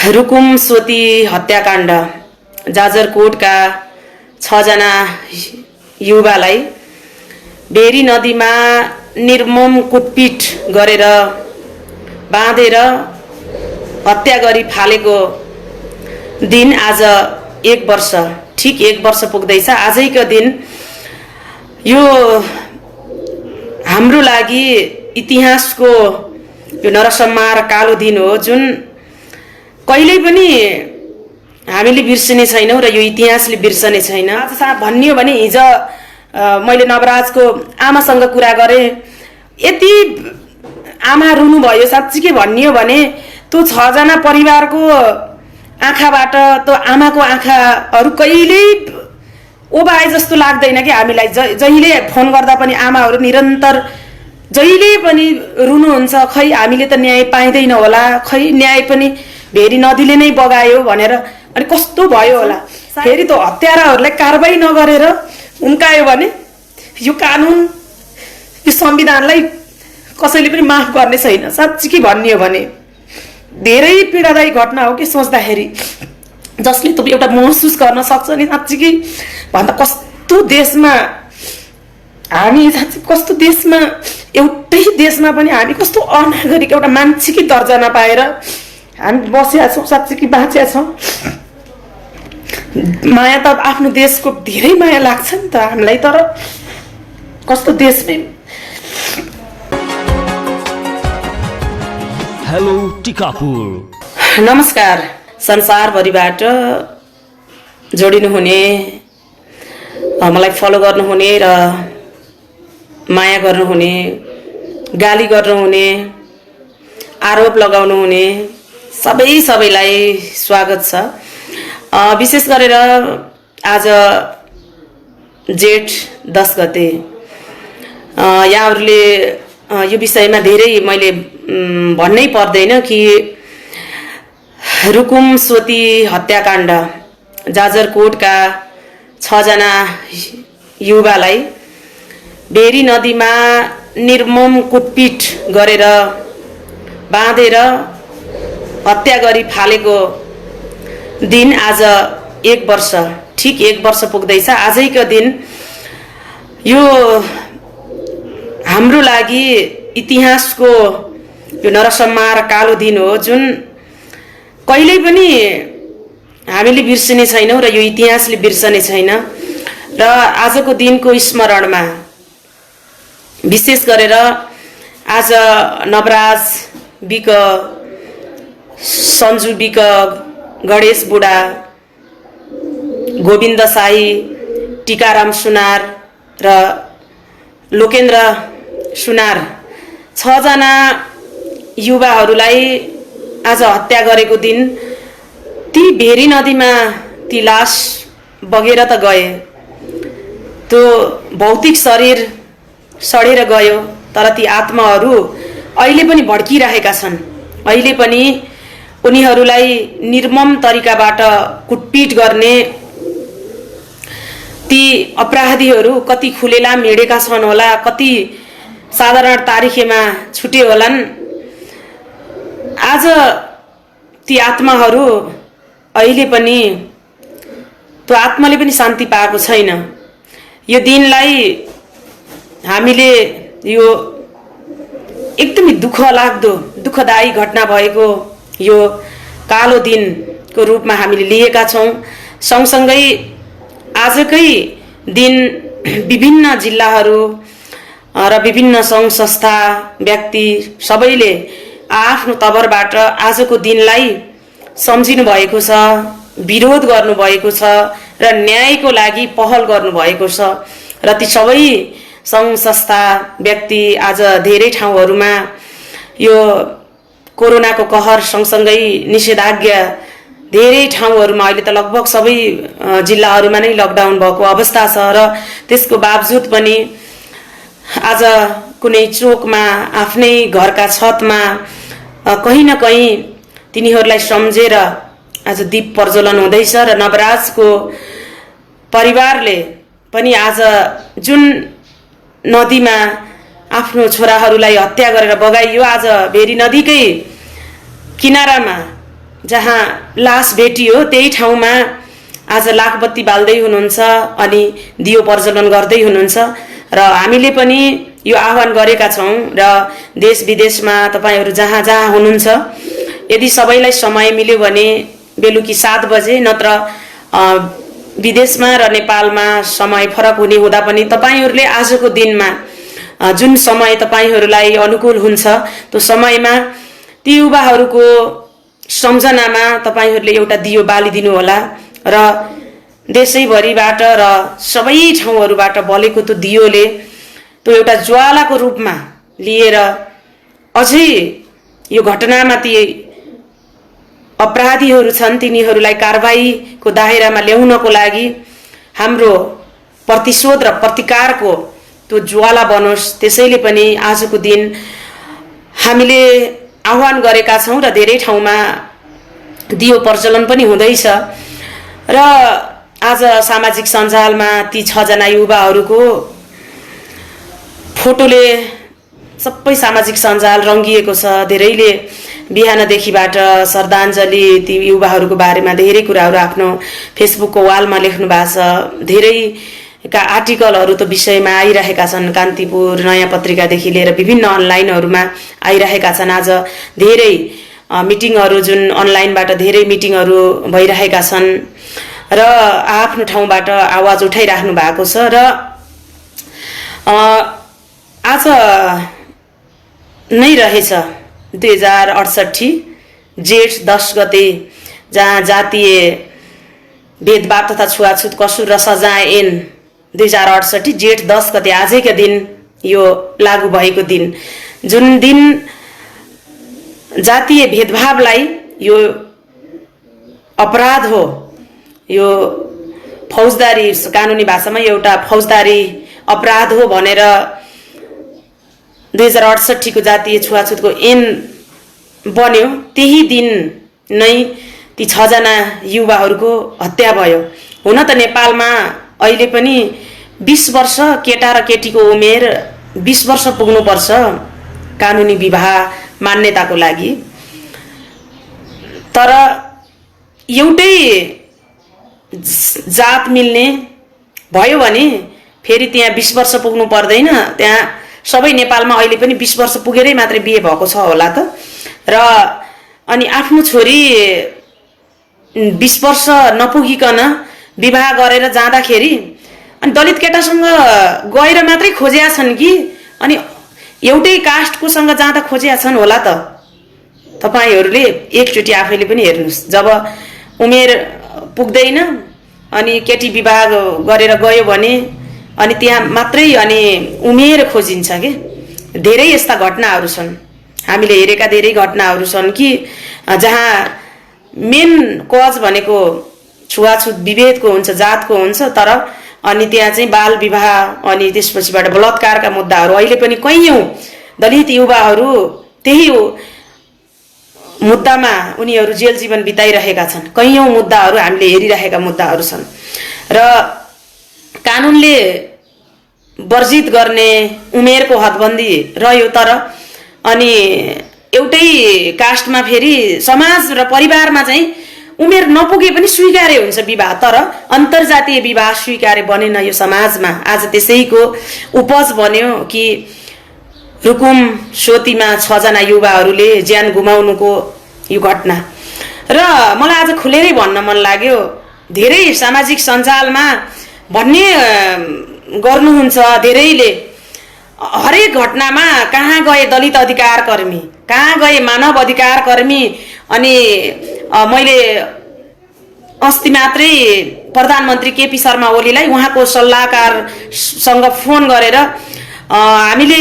रुकुम स्वती हत्याकाण्ड जाजरकोटका 6 जना युवालाई भेरी नदीमा निर्मम कुटपिट गरेर बाँधेर हत्या गरी फालेको दिन आज 1 वर्ष ठीक 1 वर्ष पुग्दैछ। आजैको दिन यो हाम्रो लागि इतिहासको यो नरसंहार कालो दिन हो, जुन कहिल्यै पनि हामीले बिर्सने छैनौँ र यो इतिहासले बिर्सने छैन। आज भनियो भने हिजो मैले नवराजको आमासँग कुरा गरेँ, यति आमा रुनु भयो। साँच्चीकै भनियो भने त्यो 6 जना परिवारको आँखाबाट त्यो आमाको आँखाहरू कहिल्यै ओबाए जस्तो लाग्दैन कि हामीलाई। जहिले फोन गर्दा पनि आमाहरू निरन्तर जहिले पनि रुनुहुन्छ, खै हामीले त न्याय पाइँदैन होला, खै न्याय पनि भेरी नदीले नै बगायो भनेर। अनि कस्तो भयो होला, फेरि त्यो हत्याराहरूलाई कारबाही नगरेर उम्कायो भने यो कानुन यो संविधानलाई कसैले पनि माफ गर्ने छैन। साँच्चीकै भनियो भने धेरै पीडादायी घटना हो कि सोच्दाखेरि, जसले त एउटा महसुस गर्न सक्छ नि साँच्चीकै भन्दा कस्तो देशमा हामी, कस्तो देशमा, एउटै देशमा पनि हामी कस्तो अनागरिक एउटा मान्छेकै दर्जा नपाएर हामी बसेका छौँ, साँच्चीकै बाँचेका छौँ। माया त आफ्नो देशको धेरै माया लाग्छ नि त हामीलाई, तर कस्तो देशमै। हेलो टिकापुर, नमस्कार। संसारभरिबाट जोडिनुहुने, मलाई फलो गर्नुहुने र माया गर्नुहुने, गाली गर्नुहुने, आरोप लगाउनुहुने सबैलाई स्वागत छ। विशेष गरेर आज जेठ 10 गते यहाँहरूले यो विषयमा धेरै मैले भन्नै पर्दैन कि रुकुम स्वती हत्याकाण्ड जाजरकोटका 6 जना युवालाई भेरी नदीमा निर्मम कुटपिट गरेर बाँधेर हत्या गरी फालेको दिन आज 1 वर्ष ठीक 1 वर्ष पुग्दैछ। आजैको दिन यो हाम्रो लागि इतिहासको यो नरसंहार कालो दिन हो, जुन कहिल्यै पनि हामीले बिर्सने छैनौँ र यो इतिहासले बिर्सने छैन। र आजको दिनको स्मरणमा विशेष गरेर आज नवराज बिक, सन्जु बिक, गणेश बुढा, गोविन्द साई, टिकाराम सुनार र लोकेन्द्र सुनार 6 जना युवाहरूलाई आज हत्या गरेको दिन, ती भेरी नदीमा ती लास बगेर त गए, त्यो भौतिक शरीर सडेर गयो, तर ती आत्माहरू अहिले पनि भड्किरहेका छन्। अहिले पनि उनीहरूलाई निर्मम तरिकाबाट कुटपिट गर्ने ती अपराधीहरू कति खुलेला हिँडेका छन् होला, कति साधारण तारिखेमा छुटे होलान्। आज ती आत्माहरू अहिले पनि, त्यो आत्माले पनि शान्ति पाएको छैन। यो दिनलाई हामीले यो एकदमै दुःखलाग्दो दुःखदायी घटना भएको यो कालो दिनको रूपमा हामीले लिएका छौँ। सँगसँगै आजकै दिन विभिन्न जिल्लाहरू र विभिन्न सङ्घ संस्था, व्यक्ति सबैले आफ्नो तवरबाट आजको दिनलाई सम्झिनु भएको छ, विरोध गर्नुभएको छ र न्यायको लागि पहल गर्नुभएको छ। र ती सबै सङ्घ संस्था, व्यक्ति आज धेरै ठाउँहरूमा यो कोरोनाको कहर सँगसँगै निषेधाज्ञा धेरै ठाउँहरूमा अहिले त लगभग सबै जिल्लाहरूमा नै लकडाउन भएको अवस्था छ। र त्यसको बावजुद पनि आज कुनै चोकमा, आफ्नै घरका छतमा कहीँ न कहीँ तिनीहरूलाई सम्झेर आज दीप प्रज्वलन हुँदैछ। र नवराजको परिवारले पनि आज जुन नदीमा आफ्नो छोराहरूलाई हत्या गरेर बगाइयो, आज भेरी नदीकै किनारामा जहाँ लास भेटियो त्यही ठाउँमा आज लाखबत्ती बाल्दै हुनुहुन्छ अनि दियो प्रज्वलन गर्दै हुनुहुन्छ र हामीले पनि यो आह्वान गरेका छौँ र देश विदेशमा तपाईहरू जहाँ जहाँ हुनुहुन्छ यदि सबैलाई समय मिल्यो भने बेलुकी 7 बजे नत्र विदेशमा र नेपालमा समय फरक हुने हुँदा पनि तपाईहरूले आजको दिनमा जुन समय तपाईहरूलाई अनुकूल हुन्छ त्यो समयमा ती युवाहरूको सम्झनामा तपाईहरूले एउटा दियो बालिदिनु होला र देशैभरिबाट र सबै ठाउँहरूबाट बलेको त्यो दियोले त्यो एउटा ज्वालाको रूपमा लिएर अझै यो घटनामा ती अपराधीहरू छन् तिनीहरूलाई कारबाहीको दायरामा ल्याउनको लागि हाम्रो प्रतिशोध र प्रतिकारको त्यो ज्वाला बनोस्। त्यसैले पनि आजको दिन हामीले आह्वान गरेका छौँ र धेरै ठाउँमा दियो प्रज्वलन पनि हुँदैछ र आज सामाजिक सञ्जालमा ती 6 जना युवाहरूको फोटोले सबै सामाजिक सञ्जाल रङ्गिएको छ। धेरैले बिहानदेखिबाट श्रद्धाञ्जली ती युवाहरूको बारेमा धेरै कुराहरू आफ्नो फेसबुकको वालमा लेख्नु भएको छ। धेरैका आर्टिकलहरू त विषयमा आइरहेका छन्, कान्तिपुर नयाँ पत्रिकादेखि लिएर विभिन्न अनलाइनहरूमा आइरहेका छन्। आज धेरै मिटिङहरू जुन अनलाइनबाट धेरै मिटिङहरू भइरहेका छन् र आफ्नो ठाउँबाट आवाज उठाइराख्नु भएको छ र आज नै रहेछ 2068 जेठ 10 गते जहाँ जातीय भेदभाव तथा छुवाछुत कसुर र सजाय ऐन 2068 जेठ 10 गते आजैका दिन यो लागू भएको दिन, जुन दिन जातीय भेदभावलाई यो अपराध हो, यो फौजदारी कानुनी भाषामा एउटा फौजदारी अपराध हो भनेर 2068 को जातीय छुवाछुतको ऐन बन्यो। त्यही दिन नै ती 6 जना युवाहरूको हत्या भयो। हुन त नेपालमा अहिले पनि 20 वर्ष केटा र केटीको उमेर 20 वर्ष पुग्नुपर्छ कानुनी विवाह मान्यताको लागि, तर एउटै जात मिल्ने भयो भने फेरि त्यहाँ 20 वर्ष पुग्नु पर्दैन। त्यहाँ सबै नेपालमा अहिले पनि 20 वर्ष पुगेरै मात्रै बिहे भएको छ होला त। र अनि आफ्नो छोरी 20 वर्ष नपुगिकन विवाह गरेर जाँदाखेरि अनि दलित केटासँग गएर मात्रै खोजिया छन् कि अनि एउटै कास्टको सँग जाँदा खोजिया छन् होला त। तपाईहरूले एकचोटि आफैले पनि हेर्नुस्, जब उमेर पुग्दैन अनि केटी विवाह गरेर गयो भने अनि त्यहाँ मात्रै अनि उमेर खोजिन्छ के। धेरै यस्ता घटनाहरू छन्, हामीले हेरेका धेरै घटनाहरू छन् कि जहाँ मेन कज भनेको छुवाछुत विभेदको हुन्छ, जातको हुन्छ, तर अनि त्यहाँ चाहिँ बाल विवाह अनि त्यसपछिबाट बलात्कारका मुद्दाहरू अहिले पनि कैयौं दलित युवाहरू त्यही मुद्दामा उनीहरू जेल जीवन बिताइरहेका छन्। कैयौं मुद्दाहरू हामीले हेरिरहेका मुद्दाहरू छन् र कानुनले वर्जित गर्ने उमेरको हदबन्दी रह्यो, तर अनि एउटै कास्टमा फेरि समाज र परिवारमा चाहिँ उमेर नपुगे पनि स्वीकार्य हुन्छ विवाह, तर अन्तर्जातीय विवाह स्वीकार्य बनेन यो समाजमा। आज त्यसैको उपज बन्यो कि रुकुम सोतीमा 6 जना युवाहरूले ज्यान गुमाउनुको यो घटना। र मलाई आज खुलेरै भन्न मन लाग्यो, धेरै सामाजिक सञ्जालमा भन्ने गर्नुहुन्छ धेरैले, हरेक घटनामा कहाँ गए दलित अधिकार कर्मी, कहाँ गए मानव अधिकार कर्मी। अनि मैले अस्ति मात्रै प्रधानमन्त्री केपी शर्मा ओलीलाई उहाँको सल्लाहकारसँग फोन गरेर हामीले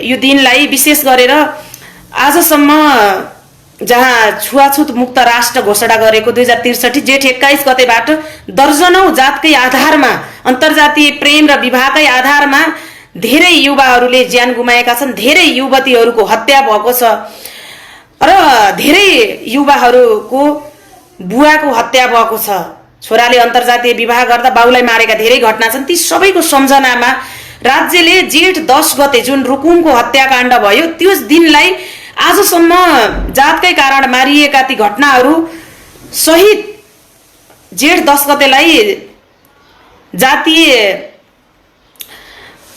यो दिनलाई विशेष गरेर आजसम्म जहाँ छुवाछुत मुक्त राष्ट्र घोषणा गरेको 2063 जेठ 21 गतेबाट दर्जनौं जातकै आधारमा अन्तर्जातीय प्रेम र विवाहकै आधारमा धेरै युवाहरूले ज्यान गुमाएका छन्, धेरै युवतीहरूको हत्या भएको छ र धेरै युवाहरूको बुवाको हत्या भएको छ। छोराले अन्तर्जातीय विवाह गर्दा बाउलाई मारेका धेरै घटना छन्। ती सबैको सम्झनामा राज्यले जेठ 10 गते जुन रुकुमको हत्याकाण्ड भयो त्यो दिनलाई आजसम्म जातकै कारण मारिएका ती घटनाहरू सहित जेठ 10 गतेलाई जातीय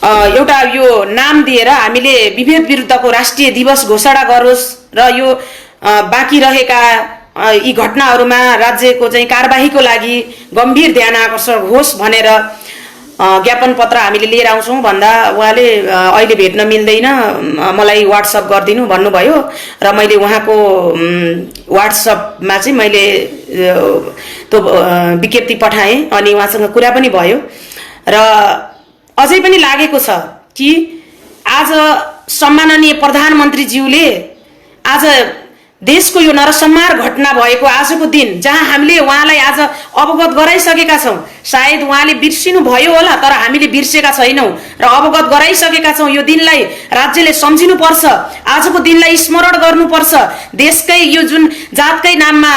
एउटा यो नाम दिएर हामीले विभेद विरुद्धको राष्ट्रिय दिवस घोषणा गरोस् र यो बाँकी रहेका यी घटनाहरूमा राज्यको चाहिँ कारबाहीको लागि गम्भीर ध्यान आकर्षण होस् भनेर ज्ञापन पत्र हामीले लिएर आउँछौँ भन्दा उहाँले अहिले भेट्न मिल्दैन, मलाई व्हाट्सएप गरिदिनु भन्नुभयो र मैले उहाँको व्हाट्सएपमा चाहिँ मैले त्यो विज्ञप्ति पठाएँ अनि उहाँसँग कुरा पनि भयो र अझै पनि लागेको छ कि आज सम्माननीय प्रधानमन्त्रीज्यूले आज देशको यो नरसंहार घटना भएको आजको दिन जहाँ हामीले उहाँलाई आज अवगत गराइसकेका छौँ, सायद उहाँले बिर्सिनु भयो होला तर हामीले बिर्सेका छैनौँ र अवगत गराइसकेका छौँ। यो दिनलाई राज्यले सम्झिनुपर्छ, आजको दिनलाई स्मरण गर्नुपर्छ। देशकै यो जुन जातकै नाममा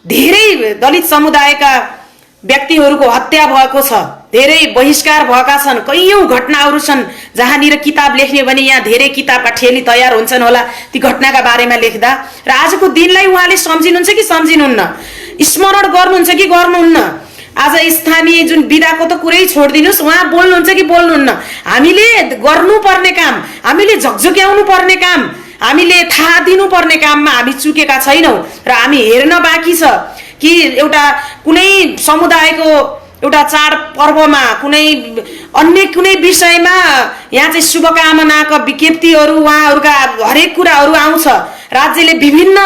धेरै दलित समुदायका व्यक्तिहरूको हत्या भएको छ, धेरै बहिष्कार भएका छन्, कैयौं घटनाहरू छन् जहाँनिर किताब लेख्ने भने यहाँ धेरै किताबका ठेली तयार हुन्छन् होला ती घटनाका बारेमा लेख्दा। र आजको दिनलाई उहाँले सम्झिनुहुन्छ कि सम्झिनुहुन्न, स्मरण गर्नुहुन्छ कि गर्नुहुन्न। आज स्थानीय जुन विधाको त कुरै छोडिदिनुहोस्, उहाँ बोल्नुहुन्छ कि बोल्नुहुन्न। हामीले गर्नुपर्ने काम, हामीले झकझक्याउनु पर्ने काम, हामीले थाहा दिनुपर्ने काममा हामी चुकेका छैनौँ र हामी हेर्न बाँकी छ कि एउटा कुनै समुदायको एउटा चाड पर्वमा कुनै अन्य कुनै विषयमा यहाँ चाहिँ शुभकामनाका विज्ञप्तिहरू उहाँहरूका हरेक कुराहरू आउँछ, राज्यले विभिन्न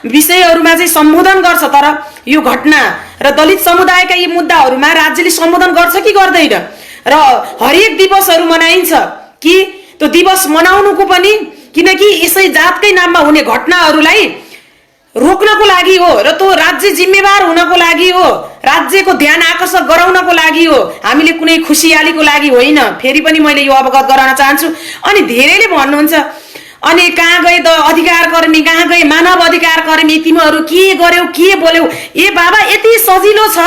विषयहरूमा चाहिँ सम्बोधन गर्छ, तर यो घटना र दलित समुदायका यी मुद्दाहरूमा राज्यले सम्बोधन गर्छ कि गर्दैन। र हरेक दिवसहरू मनाइन्छ कि त्यो दिवस मनाउनुको पनि किनकि यसै जातकै नाममा हुने घटनाहरूलाई रोक्नको लागि हो र त्यो राज्य जिम्मेवार हुनको लागि हो, राज्यको ध्यान आकर्षण गराउनको लागि हो, हामीले कुनै खुसियालीको लागि होइन। फेरि पनि मैले यो अवगत गराउन चाहन्छु। अनि धेरैले भन्नुहुन्छ अनि कहाँ गए त अधिकार कर्मी, कहाँ गए मानव अधिकार कर्मी, तिमीहरू के गर्यौ के बोल्यौ? ए बाबा यति सजिलो छ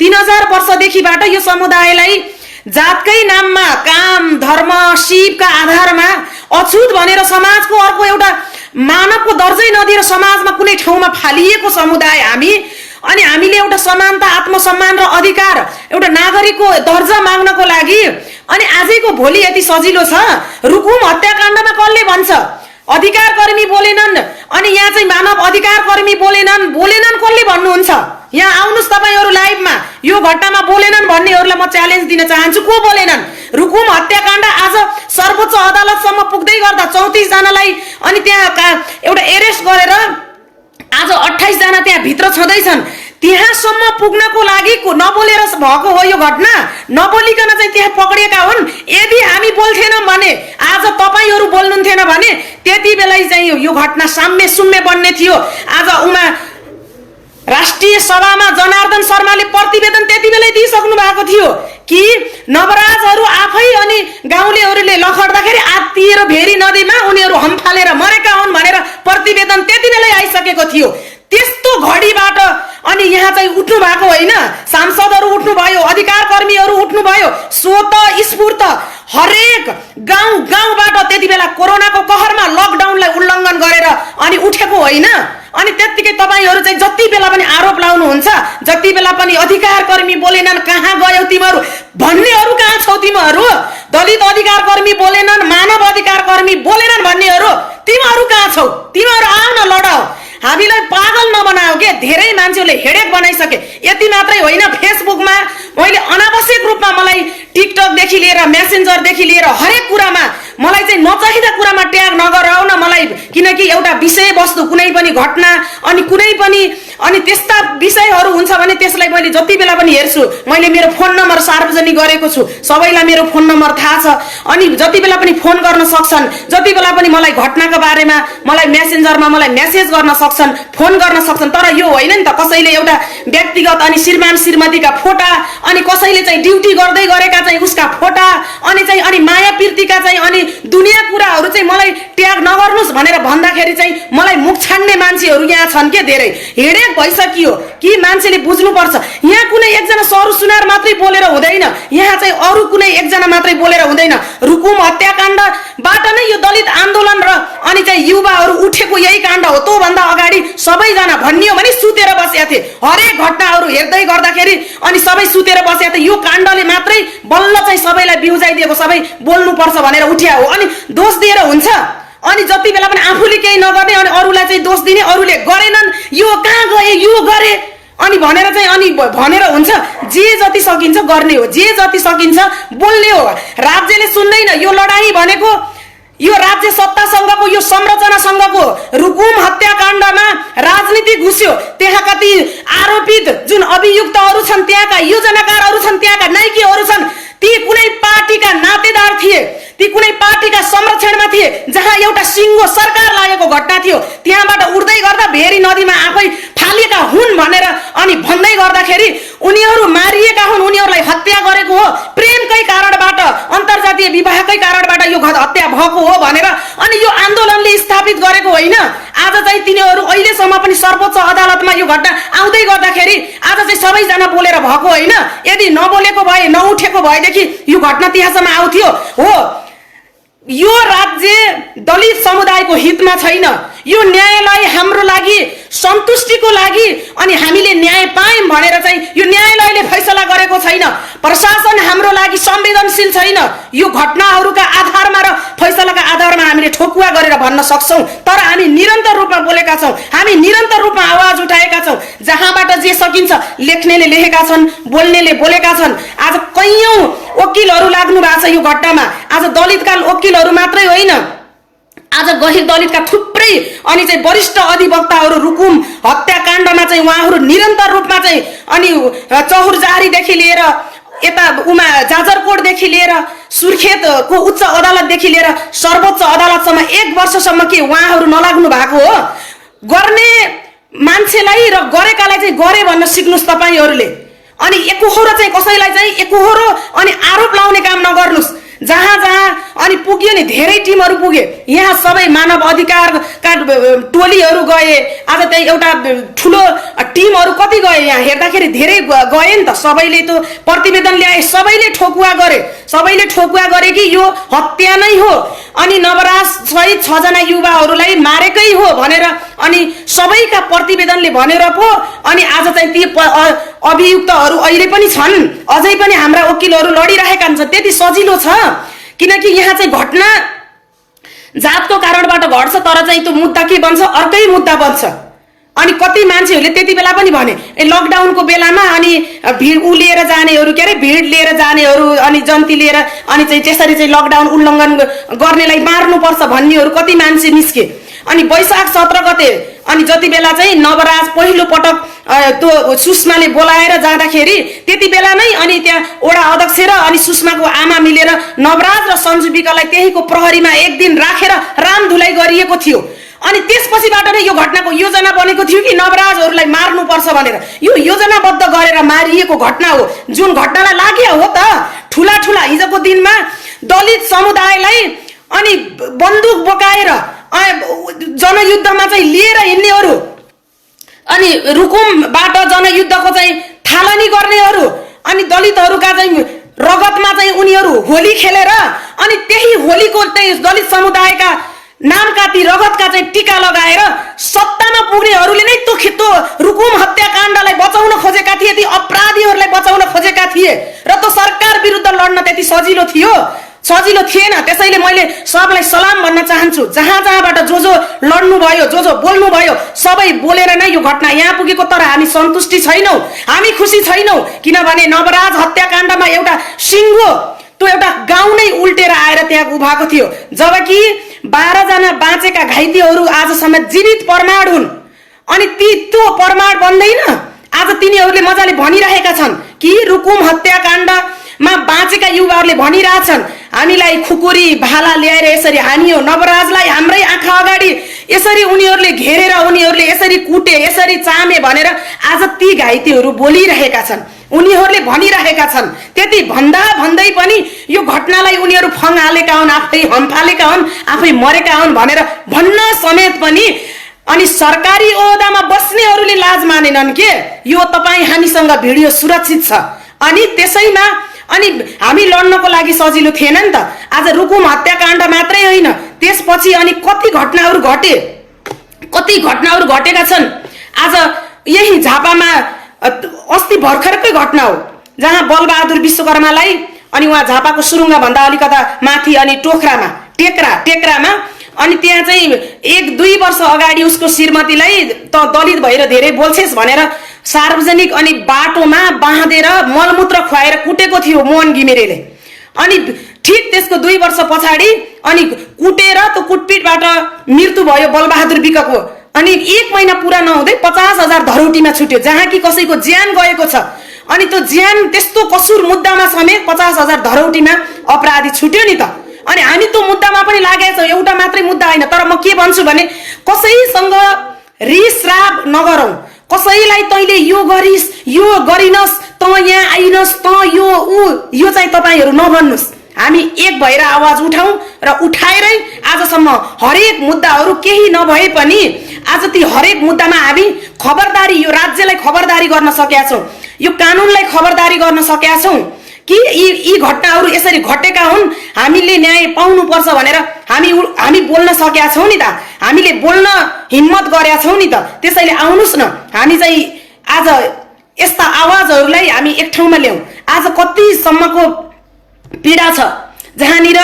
3000 वर्षदेखिबाट यो समुदायलाई जातकै नाममा काम धर्म सिपका आधारमा अछुत भनेर समाजको अर्को एउटा मानवको दर्जै नदिएर समाजमा कुनै ठाउँमा फालिएको समुदाय हामी। अनि हामीले एउटा समानता आत्मसम्मान र अधिकार एउटा नागरिकको दर्जा माग्नको लागि अनि आजैको भोलि यति सजिलो छ। रुकुम हत्याकाण्डमा कसले भन्छ अधिकार कर्मी बोलेनन्, अनि यहाँ चाहिँ मानव अधिकार कर्मी बोलेनन् कसले भन्नुहुन्छ? यहाँ आउनुहोस् तपाईहरू लाइभमा, यो घटनामा बोलेनन् भन्नेहरूलाई म च्यालेन्ज दिन चाहन्छु। को बोलेनन्? रुकुम हत्याकाण्ड आज सर्वोच्च अदालतसम्म पुग्दै गर्दा 34 जनालाई अनि त्यहाँ एउटा एरेस्ट गरेर आज 28 जना त्यहाँ भित्र छँदैछन्। त्यहाँसम्म पुग्नको लागि नबोलेर भएको हो यो घटना, नबोलिकन चाहिँ त्यहाँ पक्रिएका हुन्। यदि हामी बोल्थेनौँ भने आज तपाईहरू बोल्नुहुन्थेन भने त्यति बेला चाहिँ यो घटना साम्य सुम्य बन्ने थियो। आज उमा राष्ट्रिय सभामा जनार्दन शर्माले प्रतिवेदन त्यति बेलै दिइसक्नु भएको थियो कि नवराजहरू आफै अनि गाउँलेहरूले लखड्दाखेरि आत्तिएर भेरी नदीमा उनीहरू हम्फालेर मरेका हुन् भनेर प्रतिवेदन त्यति बेलै आइसकेको थियो। त्यस्तो घडीबाट अनि यहाँ चाहिँ उठ्नु भएको होइन, सांसदहरू उठ्नु भयो, अधिकार कर्मीहरू उठ्नु भयो, स्वत स्फूर्त हरेक गाउँबाट त्यति बेला कोरोनाको कहरमा लकडाउनलाई उल्लङ्घन गरेर अनि उठेको होइन। अनि त्यतिकै तपाईहरू चाहिँ जति बेला पनि आरोप लाउनुहुन्छ, जति बेला पनि अधिकार कर्मी बोलेनन् कहाँ गयौ तिमीहरू भन्नेहरू कहाँ छौ तिमीहरू? दलित अधिकार कर्मी बोलेनन्, मानव अधिकार कर्मी बोलेनन् भन्नेहरू तिमीहरू कहाँ छौ? तिमीहरू आउ न लडाऊ, हामीलाई पागल नबनाऊ के। धेरै मान्छेहरूले हेडेक बनाइसके। यति मात्रै होइन, फेसबुकमा मैले अनावश्यक रूपमा मलाई टिकटकदेखि लिएर मेसेन्जरदेखि लिएर हरेक कुरामा मलाई चाहिँ नचाहिँदा कुरामा ट्याग नगराउ न मलाई, किनकि एउटा विषयवस्तु कुनै पनि घटना अनि कुनै पनि अनि त्यस्ता विषयहरू हुन्छ भने त्यसलाई मैले जति बेला पनि हेर्छु। मैले मेरो फोन नम्बर सार्वजनिक गरेको छु, सबैलाई मेरो फोन नम्बर थाहा छ। अनि जति बेला पनि फोन गर्न सक्छन्, जति बेला पनि मलाई घटनाको बारेमा मलाई मेसेन्जरमा मलाई मेसेज गर्न सक्छन्, फोन गर्न सक्छन्। तर यो होइन नि त कसैले एउटा व्यक्तिगत अनि श्रीमान श्रीमतीका फोटा अनि कसैले चाहिँ ड्युटी गर्दै गरेका चाहिँ उसका फोटा अनि चाहिँ अनि माया प्रीतिका चाहिँ अनि दुनियाँ कुराहरू चाहिँ मलाई ट्याग नगर्नुहोस् भनेर भन्दाखेरि चाहिँ मलाई मुख छाड्ने मान्छेहरू यहाँ छन् के धेरै। हेडेक भइसकियो कि मान्छेले बुझ्नुपर्छ यहाँ कुनै एकजना सरु सुनार मात्रै बोलेर हुँदैन, यहाँ चाहिँ अरू कुनै एकजना मात्रै बोलेर हुँदैन। रुकुम हत्याकाण्डबाट नै यो दलित आन्दोलन र अनि चाहिँ युवाहरू उठेको यही काण्ड हो। त्योभन्दा अगाडि सबैजना भनियो भने सुतेर बसेका हरेक घटनाहरू हेर्दै गर्दाखेरि अनि सबै सुतेर बसे त यो काण्डले मात्रै बल्ल चाहिँ सबैलाई बिउजाइदिएको, सबै बोल्नुपर्छ भनेर उठ्या हो। अनि दोष दिएर हुन्छ? अनि जति बेला पनि आफूले केही नगर्ने अनि अरूलाई चाहिँ दोष दिने, अरूले गरेनन्, यो कहाँ गए, यो गरे अनि भनेर चाहिँ अनि भनेर हुन्छ? जे जति सकिन्छ गर्ने हो, जे जति सकिन्छ बोल्ने हो। राज्यले सुन्दैन। यो लडाई भनेको यो राज्य सत्तासँगको, यो संरचनासँगको रुकुम हत्याकाण्डमा राजनीति घुस्यो। त्यहाँका ती आरोपित जुन अभियुक्तहरू छन्, त्यहाँका योजनाकारहरू छन्, त्यहाँका नायकीहरू छन्, ती कुनै पार्टीका नातेदार थिए, ती कुनै पार्टीका संरक्षणमा थिए, जहाँ एउटा सिङ्गो सरकार लागेको घटना थियो। त्यहाँबाट उड्दै गर्दा भेरी नदीमा आफै फालिएका हुन् भनेर अनि भन्दै गर्दाखेरि उनीहरू मारिएका हुन्, उनीहरूलाई हत्या गरेको हो, प्रेमकै कारणबाट, अन्तर्जातीय विवाहकै कारणबाट यो हत्या भएको हो भनेर अनि यो आन्दोलनले स्थापित गरेको होइन। आज चाहिँ तिनीहरू अहिलेसम्म पनि सर्वोच्च अदालतमा यो घटना आउँदै गर्दाखेरि आज चाहिँ सबैजना बोलेर भएको होइन। यदि नबोलेको भए, नउठेको भएदेखि यो घटना त्यहाँसम्म आउँथ्यो हो। यो राज्य दलित समुदायको हितमा छैन। यो न्यायालय हाम्रो लागि सन्तुष्टिको लागि अनि हामीले न्याय पायौँ भनेर चाहिँ यो न्यायालयले फैसला गरेको छैन। प्रशासन हाम्रो लागि संवेदनशील छैन। यो घटनाहरूका आधारमा र फैसलाका आधारमा हामीले ठोकुवा गरेर भन्न सक्छौँ, तर हामी निरन्तर रूपमा बोलेका छौँ, हामी निरन्तर रूपमा आवाज उठाएका छौँ। जहाँबाट जे सकिन्छ लेख्नेले लेखेका छन्, बोल्नेले बोलेका छन्। आज कैयौँ वकिलहरू लाग्नु भएको छ यो घटनामा। आज दलितका वकिलहरू मात्रै होइन, आज गहिर दलितका थुप्रै अनि चाहिँ वरिष्ठ अधिवक्ताहरू रुकुम हत्याकाण्डमा चाहिँ उहाँहरू निरन्तर रूपमा चाहिँ अनि चौरजारीदेखि लिएर यता उमा जाजरकोटदेखि लिएर सुर्खेतको उच्च अदालतदेखि लिएर सर्वोच्च अदालतसम्म 1 वर्षसम्म के उहाँहरू नलाग्नु भएको हो? गर्ने मान्छेलाई र गरेकालाई चाहिँ गरे भन्न सिक्नुस् तपाईहरूले। अनि एकोहोरो चाहिँ कसैलाई चाहिँ एकोहोरो अनि आरोप लाउने काम नगर्नुस्। जहाँ जहाँ अनि पुग्यो नि, धेरै टिमहरू पुगे, यहाँ सबै मानव अधिकारका टोलीहरू गए। आज त्यही एउटा ठुलो टिमहरू कति गए, यहाँ हेर्दाखेरि धेरै गए नि त। सबैले त प्रतिवेदन ल्याए, सबैले ठोकुवा गरे, सबैले ठोकुवा गरे कि यो हत्या नै हो अनि नवराज सहित 6 जना युवाहरूलाई मारेकै हो भनेर अनि सबैका प्रतिवेदनले भनेर पो अनि आज चाहिँ ती अभियुक्तहरू अहिले पनि छन्, अझै पनि हाम्रा वकिलहरू लडिरहेका छन्। त्यति सजिलो छ? किनकि यहाँ चाहिँ घटना जातको कारणबाट घट्छ, तर चाहिँ त्यो मुद्दा के बन्छ, अर्कै मुद्दा बन्छ। अनि कति मान्छेहरूले त्यति बेला पनि भने लकडाउनको बेलामा अनि भिड लिएर जानेहरू, के अरे भिड लिएर जानेहरू अनि जन्ती लिएर अनि चाहिँ त्यसरी चाहिँ लकडाउन उल्लङ्घन गर्नेलाई मार्नुपर्छ भन्नेहरू कति मान्छे निस्के। अनि वैशाख 17 गते अनि जति बेला चाहिँ नवराज पहिलो पटक त्यो सुषमाले बोलाएर जाँदाखेरि त्यति बेला नै अनि त्यहाँ वडा अध्यक्ष र अनि सुषमाको आमा मिलेर नवराज र सञ्जु विकलाई त्यहीको प्रहरीमा 1 दिन राखेर रामधुलाई गरिएको थियो। अनि त्यसपछिबाट नै यो घटनाको योजना बनेको थियो कि नवराजहरूलाई मार्नुपर्छ भनेर। यो योजनाबद्ध गरेर मारिएको घटना हो, जुन घटनालाई लाग्यो हो त ठुला ठुला हिजोको दिनमा दलित समुदायलाई अनि बन्दुक बोकाएर जनयुद्धमा चाहिँ लिएर हिँड्नेहरू अनि रुकुमबाट जनयुद्धको चाहिँ थालनी गर्नेहरू अनि दलितहरूका चाहिँ रगतमा चाहिँ उनीहरू होली खेलेर अनि त्यही होलीको चाहिँ दलित समुदायका नामका ती रगतका चाहिँ टीका लगाएर सत्तामा पुग्नेहरूले नै त्यो रुकुम हत्याकाण्डलाई बचाउन खोजेका थिए, ती अपराधीहरूलाई बचाउन खोजेका थिए र त्यो सरकार विरुद्ध लड्न त्यति सजिलो थियो? सजिलो थिएन। त्यसैले मैले सबलाई सलाम भन्न चाहन्छु। जहाँ जहाँबाट जो जो लड्नु भयो, जो जो बोल्नु भयो, सबै बोलेर नै यो घटना यहाँ पुगेको। तर हामी सन्तुष्टि छैनौँ, हामी खुसी छैनौँ, किनभने नवराज हत्याकाण्डमा एउटा सिङ्गो त्यो एउटा गाउँ नै उल्टेर आएर त्यहाँ उभाएको थियो, जबकि 12 जना बाँचेका घाइतेहरू आजसम्म जीवित प्रमाण हुन्। अनि त्यो प्रमाण बन्दैन। आज तिनीहरूले मजाले भनिरहेका छन् कि रुकुम हत्याकाण्डमा बाँचेका युवाहरूले भनिरहेछन् हामीलाई खुकुरी भाला ल्याएर यसरी हानियो, नवराजलाई हाम्रै आँखा अगाडि यसरी उनीहरूले घेरेर उनीहरूले यसरी कुटे, यसरी चामे भनेर आज ती घाइतेहरू बोलिरहेका छन्, उनीहरूले भनिरहेका छन्। त्यति भन्दा भन्दै पनि यो घटनालाई उनीहरू फङ हालेका हुन्, आफै हम्फालेका हुन्, आफै मरेका हुन् भनेर भन्न समेत पनि अनि सरकारी ओहदामा बस्नेहरूले लाज मानेनन् के? यो तपाईँ हामीसँग भिडियो सुरक्षित छ अनि त्यसैमा अनि हामी लड्नको लागि सजिलो थिएन नि त। आज रुकुम हत्याकाण्ड मात्रै होइन, त्यसपछि अनि कति घटनाहरू घटे, कति घटनाहरू घटेका छन्। आज यही झापामा अस्ति भर्खरकै घटना हो, जहाँ बलबहादुर विश्वकर्मालाई अनि उहाँ झापाको सुरुङ्गा भन्दा अलिकता माथि अनि टोक्रामा टेक्रामा अनि त्यहाँ चाहिँ 1-2 वर्ष अगाडि उसको श्रीमतीलाई त दलित भएर धेरै बोल्छेस् भनेर सार्वजनिक अनि बाटोमा बाँधेर मलमूत्र खुवाएर कुटेको थियो मोहन घिमिरेले। अनि ठिक त्यसको 2 वर्ष पछाडि अनि कुटेर त्यो कुटपिटबाट मृत्यु भयो बलबहादुर विकको। अनि 1 महिना पुरा नहुँदै 50,000 धरौटीमा छुट्यो, जहाँ कि कसैको ज्यान गएको छ। अनि त्यो ज्यान त्यस्तो कसुर मुद्दामा समेत 50,000 धरौटीमा अपराधी छुट्यो नि त। अनि हामी त्यो मुद्दामा पनि लागेका छौँ, एउटा मात्रै मुद्दा होइन। तर म के भन्छु भने कसैसँग रिस राग नगरौँ, कसैलाई तैँले यो गरिस् यो गरिनस् त यहाँ आइनस् त यो चाहिँ तपाईँहरू नभन्नुहोस्। हामी एक भएर आवाज उठाउँ र उठाएरै आजसम्म हरेक मुद्दाहरू केही नभए पनि आज ती हरेक मुद्दामा हामी खबरदारी, यो राज्यलाई खबरदारी गर्न सकेका छौँ, यो कानुनलाई खबरदारी गर्न सकेका छौँ कि यी घटनाहरू यसरी घटेका हुन्, हामीले न्याय पाउनुपर्छ भनेर हामी बोल्न सकेका छौँ नि त। हामीले बोल्न हिम्मत गरेका छौँ नि त। त्यसैले आउनुहोस् न, हामी चाहिँ आज यस्ता आवाजहरूलाई हामी एक ठाउँमा ल्याउँ। आज कतिसम्मको पीडा छ, जहाँनिर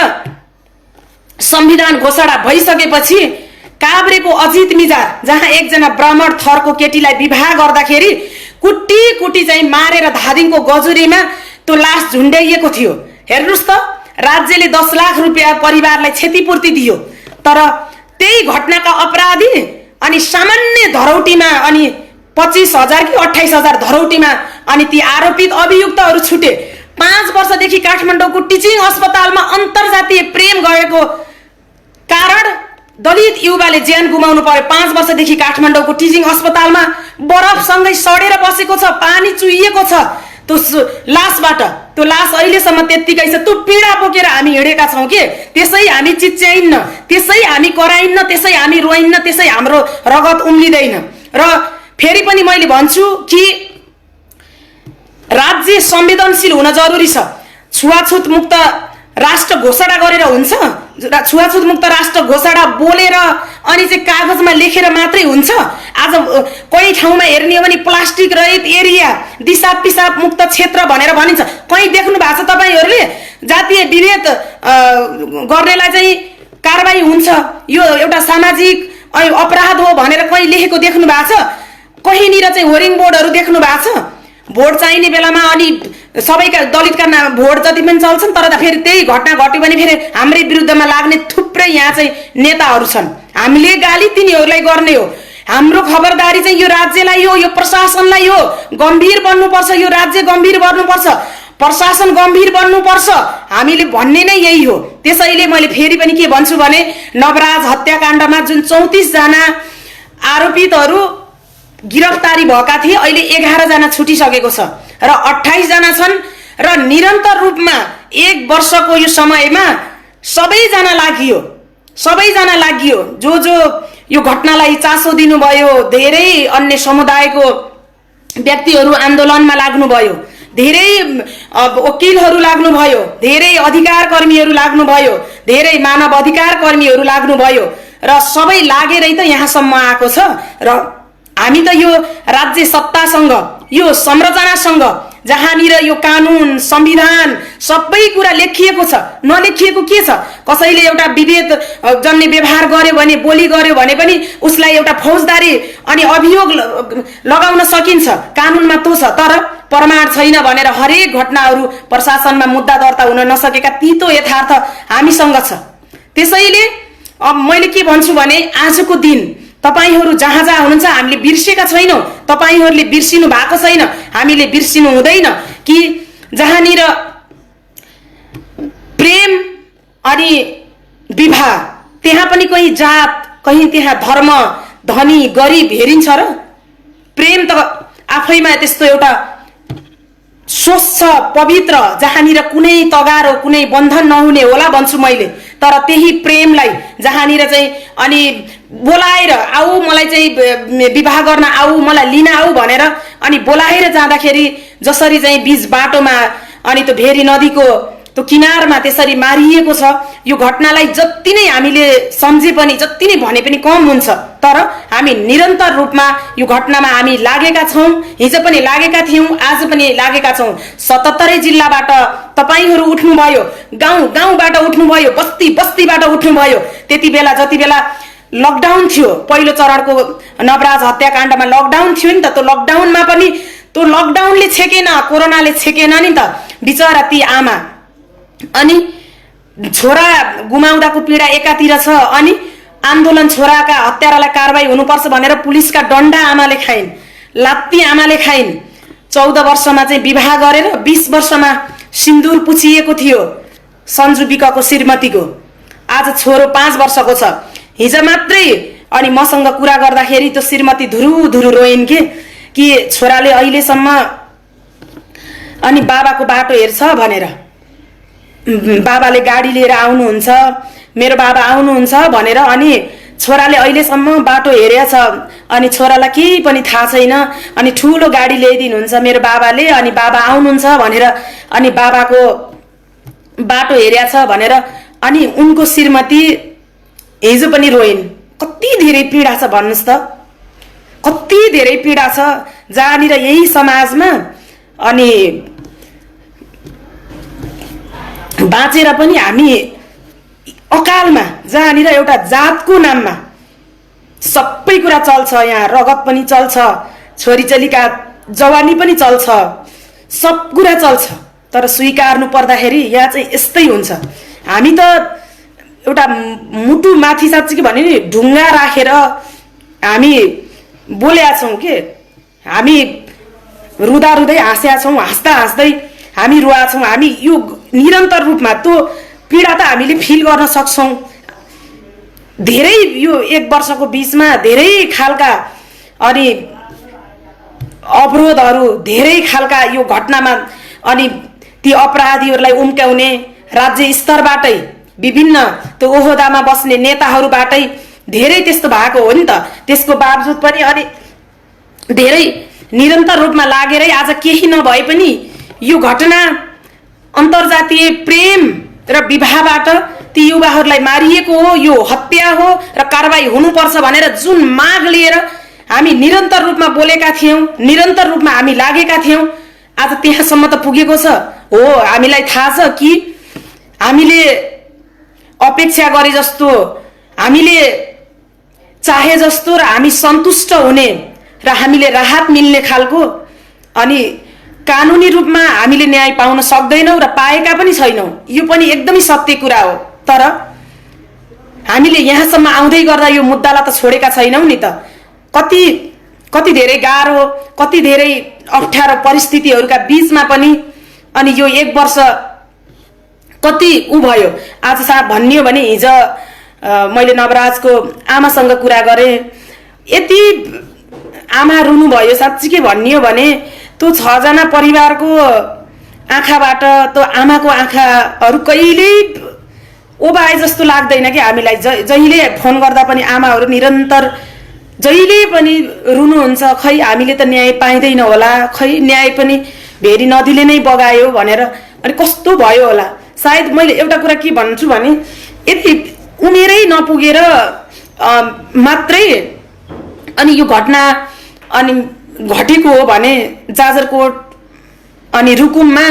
संविधान घोषणा भइसकेपछि काभ्रेको अजित मिजार, जहाँ एकजना ब्राह्मण थरको केटीलाई विवाह गर्दाखेरि कुटी चाहिँ मारेर धादिङको गजुरीमा त्यो लास झुन्ड्याइएको थियो। हेर्नुहोस् त, राज्यले 10 लाख रुपियाँ परिवारलाई क्षतिपूर्ति दियो, तर त्यही घटनाका अपराधी अनि सामान्य धरौटीमा अनि 25,000 कि 28,000 धरौटीमा अनि ती आरोपित अभियुक्तहरू छुटे। 5 वर्षदेखि काठमाडौँको टिचिङ अस्पतालमा अन्तर्जातीय प्रेम गएको कारण दलित युवाले ज्यान गुमाउनु पर्यो। 5 वर्षदेखि काठमाडौँको टिचिङ अस्पतालमा बरफसँगै सडेर बसेको छ, पानी चुहिएको छ त्यो लासबाट। त्यो लास अहिलेसम्म त्यत्तिकै छ। त्यो पीडा बोकेर हामी हिँडेका छौँ कि त्यसै हामी चिच्याइन्न, त्यसै हामी कराइन्न, त्यसै हामी रोइन्न, त्यसै हाम्रो रगत उम्लिँदैन। र फेरि पनि मैले भन्छु कि राज्य संवेदनशील हुन जरुरी छ। छुवाछुत मुक्त राष्ट्र घोषणा गरेर हुन्छ? छुवाछुत मुक्त राष्ट्र घोषणा बोलेर अनि चाहिँ कागजमा लेखेर मात्रै हुन्छ? आज कहीँ ठाउँमा हेर्ने हो भने प्लास्टिक रहित एरिया, दिशा पिसाब मुक्त क्षेत्र भनेर भनिन्छ। कहीँ देख्नु भएको छ तपाईँहरूले जातीय विभेद गर्नेलाई चाहिँ कारबाही हुन्छ, यो एउटा सामाजिक अपराध हो भनेर कहीँ लेखेको देख्नु भएको छ? कहीँनिर चाहिँ होर्डिङ बोर्डहरू देख्नु भएको छ? भोट चाहिने बेलामा अनि सबैका दलितका भोट जति पनि चल्छन्, तर फेरि त्यही घटना घट्यो भने फेरि हाम्रै विरुद्धमा लाग्ने थुप्रै यहाँ चाहिँ नेताहरू छन्। हामीले गाली तिनीहरूलाई गर्ने हो। हाम्रो खबरदारी चाहिँ यो राज्यलाई हो, यो प्रशासनलाई हो, गम्भीर बन्नुपर्छ। यो राज्य गम्भीर बन्नुपर्छ, प्रशासन गम्भीर बन्नुपर्छ, हामीले भन्ने नै यही हो। त्यसैले मैले फेरि पनि के भन्छु भने नवराज हत्याकाण्डमा जुन 34 जना आरोपितहरू गिरफ्तारी भएका थिए, अहिले 11 जना छुटिसकेको छ र 28 जना छन्। र निरन्तर रूपमा 1 वर्षको यो समयमा सबैजना लागियो जो यो घटनालाई चासो दिनुभयो। धेरै अन्य समुदायको व्यक्तिहरू आन्दोलनमा लाग्नुभयो, धेरै वकिलहरू लाग्नुभयो, धेरै अधिकार कर्मीहरू लाग्नुभयो, धेरै मानव अधिकार कर्मीहरू लाग्नुभयो र सबै लागेरै त यहाँसम्म आएको छ। र हामी त यो राज्य सत्तासँग, यो संरचनासँग, जहाँनिर यो कानुन संविधान सबै कुरा लेखिएको छ, नलेखिएको के छ? कसैले एउटा विभेद जन्ने व्यवहार गर्यो भने, बोली गर्यो भने पनि उसलाई एउटा फौजदारी अनि अभियोग लगाउन सकिन्छ, कानुनमा त्यो छ। तर प्रमाण छैन भनेर हरेक घटनाहरू प्रशासनमा मुद्दा दर्ता हुन नसकेका तितो यथार्थ हामीसँग छ। त्यसैले अब मैले के भन्छु भने आजको दिन तपाईहरू जहाँ जहाँ हुनुहुन्छ हामीले बिर्सेका छैनौँ, तपाईहरूले बिर्सिनु भएको छैन, हामीले बिर्सिनु हुँदैन कि जहाँनिर प्रेम अनि विवाह, त्यहाँ पनि कहीँ जात, कहीँ त्यहाँ धर्म, धनी गरिब हेरिन्छ र? प्रेम त आफैमा त्यस्तो एउटा स्वच्छ पवित्र, जहाँनिर कुनै तगारो कुनै बन्धन नहुने होला भन्छु मैले। तर त्यही प्रेमलाई जहाँनिर चाहिँ अनि बोलाएर आऊ, मलाई चाहिँ विवाह गर्न आऊ, मलाई लिन आऊ भनेर अनि बोलाएर जाँदाखेरि जसरी चाहिँ बीच बाटोमा अनि त्यो भेरी नदीको त्यो किनारमा त्यसरी मारिएको छ। यो घटनालाई जति नै हामीले सम्झे पनि जति नै भने पनि कम हुन्छ। तर हामी निरन्तर रूपमा यो घटनामा हामी लागेका छौँ। हिजो पनि लागेका थियौँ, आज पनि लागेका छौँ। 77 जिल्लाबाट तपाईहरू उठ्नुभयो, गाउँ गाउँबाट उठ्नुभयो, बस्ती बस्तीबाट उठ्नुभयो। त्यति बेला जति बेला लकडाउन थियो, पहिलो चरणको नवराज हत्याकाण्डमा लकडाउन थियो नि त, त्यो लकडाउनमा पनि त्यो लकडाउनले छेकेन, कोरोनाले छेकेन नि त बिचरा ती आमा। अनि छोरा गुमाउँदाको पीडा एकातिर छ, अनि आन्दोलन छोराका हत्यारालाई कारबाही हुनुपर्छ भनेर पुलिसका डन्डा आमाले खाइन्, लात्ती आमाले खाइन्। 14 वर्षमा चाहिँ विवाह गरेर 20 वर्षमा सिन्दुर पुछिएको थियो सन्जु विकको श्रीमतीको। आज छोरो 5 वर्षको छ। हिजो मात्रै अनि मसँग कुरा गर्दाखेरि त्यो श्रीमती धुरु धुरु रोइन् कि छोराले अहिलेसम्म अनि बाबाको बाटो हेर्छ भनेर, बाबाले गाडी लिएर आउनुहुन्छ, मेरो बाबा आउनुहुन्छ भनेर, अनि छोराले अहिलेसम्म बाटो हेरेछ। अनि छोरालाई केही पनि थाहा छैन, अनि ठुलो गाडी ल्याइदिनुहुन्छ मेरो बाबाले, अनि बाबा आउनुहुन्छ भनेर, अनि बाबाको बाटो हेरेछ भनेर। अनि उनको श्रीमती हिजो पनि रोइन्। कति धेरै पीडा छ भन्नुहोस् त, कति धेरै पीडा छ। जहाँनिर यही समाजमा अनि बाँचेर पनि हामी अकालमा, जहाँनिर एउटा जातको नाममा सबै कुरा चल्छ, यहाँ रगत पनि चल्छ, छोरीचेलीका जवानी पनि चल्छ, सब कुरा चल्छ। तर स्वीकार्नु पर्दाखेरि यहाँ चाहिँ यस्तै हुन्छ। हामी त एउटा मुटु माथि साँच्चै के भने नि ढुङ्गा राखेर हामी बोलेका छौँ के, हामी रुँदा रुँदै हाँसेका छौँ, हाँस्दा हाँस्दै हामी रुवा छौँ। हामी यो निरन्तर रूपमा त्यो पीडा त हामीले फिल गर्न सक्छौँ। धेरै यो 1 वर्षको बिचमा धेरै खालका अनि अवरोधहरू, धेरै खालका यो घटनामा अनि ती अपराधीहरूलाई उम्क्याउने राज्य स्तरबाटै विभिन्न त्यो ओहदामा बस्ने नेताहरूबाटै धेरै त्यस्तो भएको हो नि त। त्यसको बावजुद पनि अनि धेरै निरन्तर रूपमा लागेरै आज केही नभए पनि यो घटना अन्तर्जातीय प्रेम र विवाहबाट ती युवाहरूलाई मारिएको हो, यो हत्या हो र कारबाही हुनुपर्छ भनेर जुन माग लिएर हामी निरन्तर रूपमा बोलेका थियौँ, निरन्तर रूपमा हामी लागेका थियौँ, आज त्यहाँसम्म त पुगेको छ। हो, हामीलाई थाहा छ कि हामीले अपेक्षा गरे जस्तो, हामीले चाहे जस्तो र हामी सन्तुष्ट हुने र हामीले राहत मिल्ने खालको अनि कानुनी रूपमा हामीले न्याय पाउन सक्दैनौँ र पाएका पनि छैनौँ। यो पनि एकदमै सत्य कुरा हो। तर हामीले यहाँसम्म आउँदै गर्दा यो मुद्दालाई त छोडेका छैनौँ नि त। कति धेरै गाह्रो, कति धेरै अप्ठ्यारो परिस्थितिहरूका बीचमा पनि अनि यो 1 वर्ष कति भयो। आज साहब भनियो भने हिजो मैले नवराजको आमासँग कुरा गरेँ, यति आमा रुनु भयो। साँच्चीकै भनियो भने त्यो 6 जना परिवारको आँखाबाट त्यो आमाको आँखाहरू कहिल्यै ओबाए जस्तो लाग्दैन कि हामीलाई। जहिले फोन गर्दा पनि आमाहरू निरन्तर जहिले पनि रुनुहुन्छ, खै हामीले त न्याय पाइँदैन होला, खै न्याय पनि भेरी नदीले नै बगायो भनेर। अनि कस्तो भयो होला। सायद मैले एउटा कुरा के भन्छु भने यति उमेरै नपुगेर मात्रै अनि यो घटना अनि घटेको हो भने जाजरकोट अनि रुकुममा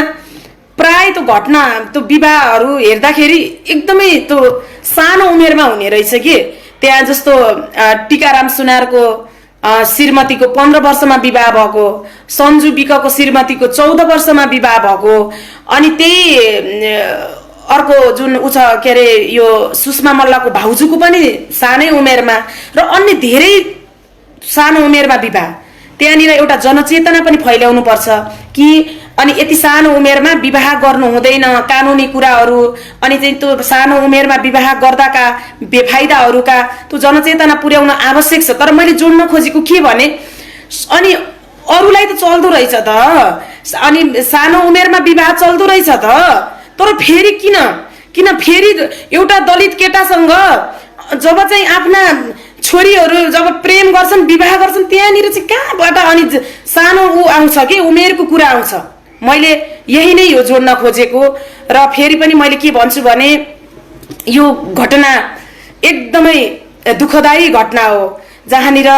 प्राय त्यो घटना त्यो विवाहहरू हेर्दाखेरि एकदमै त्यो सानो उमेरमा हुने रहेछ कि। त्यहाँ जस्तो टिकाराम सुनारको श्रीमतीको 15 वर्षमा विवाह भएको, सन्जु विकको श्रीमतीको 14 वर्षमा विवाह भएको, अनि त्यही अर्को जुन उ छ के अरे यो सुषमा मल्लको भाउजूको पनि सानै उमेरमा र अन्य धेरै सानो उमेरमा विवाह। त्यहाँनिर एउटा जनचेतना पनि फैल्याउनु पर्छ कि अनि यति सानो उमेरमा विवाह गर्नु हुँदैन, कानुनी कुराहरू अनि चाहिँ त्यो सानो उमेरमा विवाह गर्दाका बेफाइदाहरूका त्यो जनचेतना पुर्याउन आवश्यक छ। तर मैले जोड्न खोजेको के भने अनि अरूलाई त चल्दो रहेछ त, अनि सानो उमेरमा विवाह चल्दो रहेछ त, तर फेरि किन फेरि एउटा दलित केटासँग जब चाहिँ आफ्ना छोरीहरू जब प्रेम गर्छन्, विवाह गर्छन्, त्यहाँनिर चाहिँ कहाँबाट अनि सानो ऊ आउँछ कि उमेरको कुरा आउँछ। मैले यही नै यो जोड्न खोजेको। र फेरि पनि मैले के भन्छु भने यो घटना एकदमै दुःखदायी घटना हो, जहाँनिर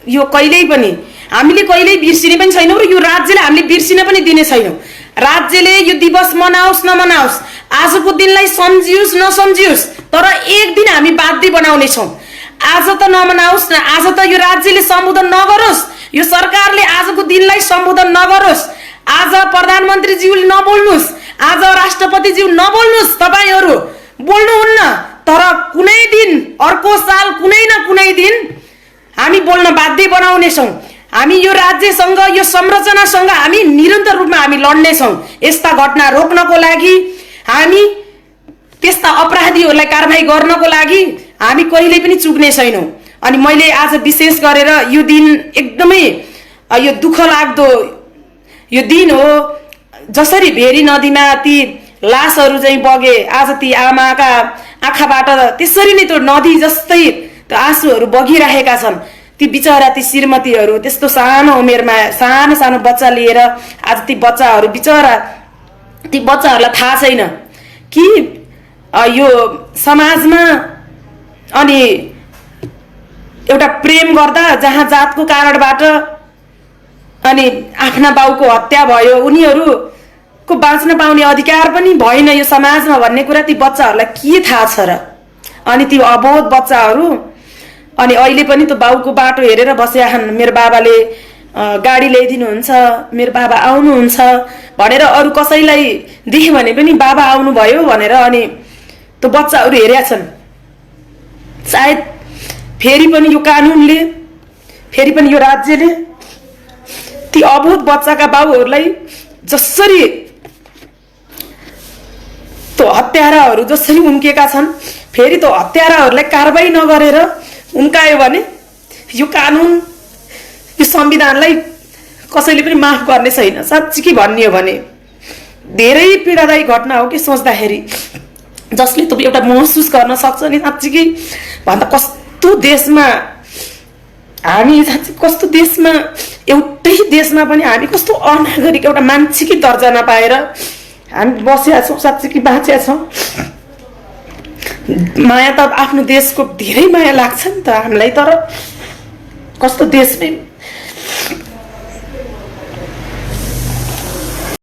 यो कहिल्यै पनि हामीले कहिल्यै बिर्सिने पनि छैनौँ र यो राज्यले हामीले बिर्सिन पनि दिने छैनौँ। राज्यले यो दिवस मनाओस् नमनाओस्, आजको दिनलाई सम्झियोस् नसम्झियोस्, तर एक दिन हामी बाध्य बनाउनेछौँ। आज त नमनाओस् न, आज त यो राज्यले सम्बोधन नगरोस्, यो सरकारले आजको दिनलाई सम्बोधन नगरोस्, आज प्रधानमन्त्रीज्यूले नबोल्नुहोस्, आज राष्ट्रपतिज्यू नबोल्नुहोस्, तपाईहरू बोल्नुहुन्न, तर कुनै दिन अर्को साल कुनै न कुनै दिन हामी बोल्न बाध्य बनाउनेछौँ। हामी यो राज्यसँग यो संरचनासँग हामी निरन्तर रूपमा हामी लड्नेछौँ। यस्ता घटना रोक्नको लागि, हामी त्यस्ता अपराधीहरूलाई कारबाही गर्नको लागि हामी कहिल्यै पनि चुक्ने छैनौँ। अनि मैले आज विशेष गरेर यो दिन एकदमै यो दुःख लाग्दो यो दिन हो। जसरी भेरी नदीमा ती लासहरू चाहिँ बगे, आज ती आमाका आँखाबाट त्यसरी नै त्यो नदी जस्तै त्यो आँसुहरू बगिरहेका छन्। ती बिचरा ती श्रीमतीहरू त्यस्तो सानो उमेरमा सानो सानो बच्चा लिएर आज ती बच्चाहरू बिचरा ती बच्चाहरूलाई थाहा छैन कि यो समाजमा अनि एउटा प्रेम गर्दा जहाँ जातको कारणबाट अनि आफ्ना बाउको हत्या भयो, उनीहरूको बाँच्न पाउने अधिकार पनि भएन यो समाजमा भन्ने कुरा ती बच्चाहरूलाई के थाहा छ र? अनि ती अबोध बच्चाहरू अनि अहिले पनि त्यो बाउको बाटो हेरेर बसेका छन्। मेरो बाबाले गाडी ल्याइदिनुहुन्छ, मेरो बाबा आउनुहुन्छ भनेर अरू कसैलाई देख्यो भने पनि बाबा आउनुभयो भनेर अनि त्यो बच्चाहरू हेरेका छन्। सायद फेरि पनि यो कानुनले, फेरि पनि यो राज्यले ती अबोध बच्चाका बाउहरूलाई जसरी त्यो हत्याराहरू जसरी उम्केका छन्, फेरि त्यो हत्याराहरूलाई कारबाही नगरेर उम्कायो भने यो कानुन यो संविधानलाई कसैले पनि माफ गर्ने छैन। साँच्चीकै भन्ने हो भने धेरै पीडादायी घटना हो कि सोच्दाखेरि, जसले त एउटा महसुस गर्न सक्छ नि साँच्चीकै भन्दा कस्तो देशमा हामी, कस्तो देशमा, एउटै देशमा पनि हामी कस्तो अनागरिक एउटा मान्छेकै दर्जा नपाएर हामी बसेका छौँ, साँच्चीकै बाँचेका छौँ। माया त आफ्नो देशको धेरै माया लाग्छ नि त हामीलाई, तर कस्तो देशमै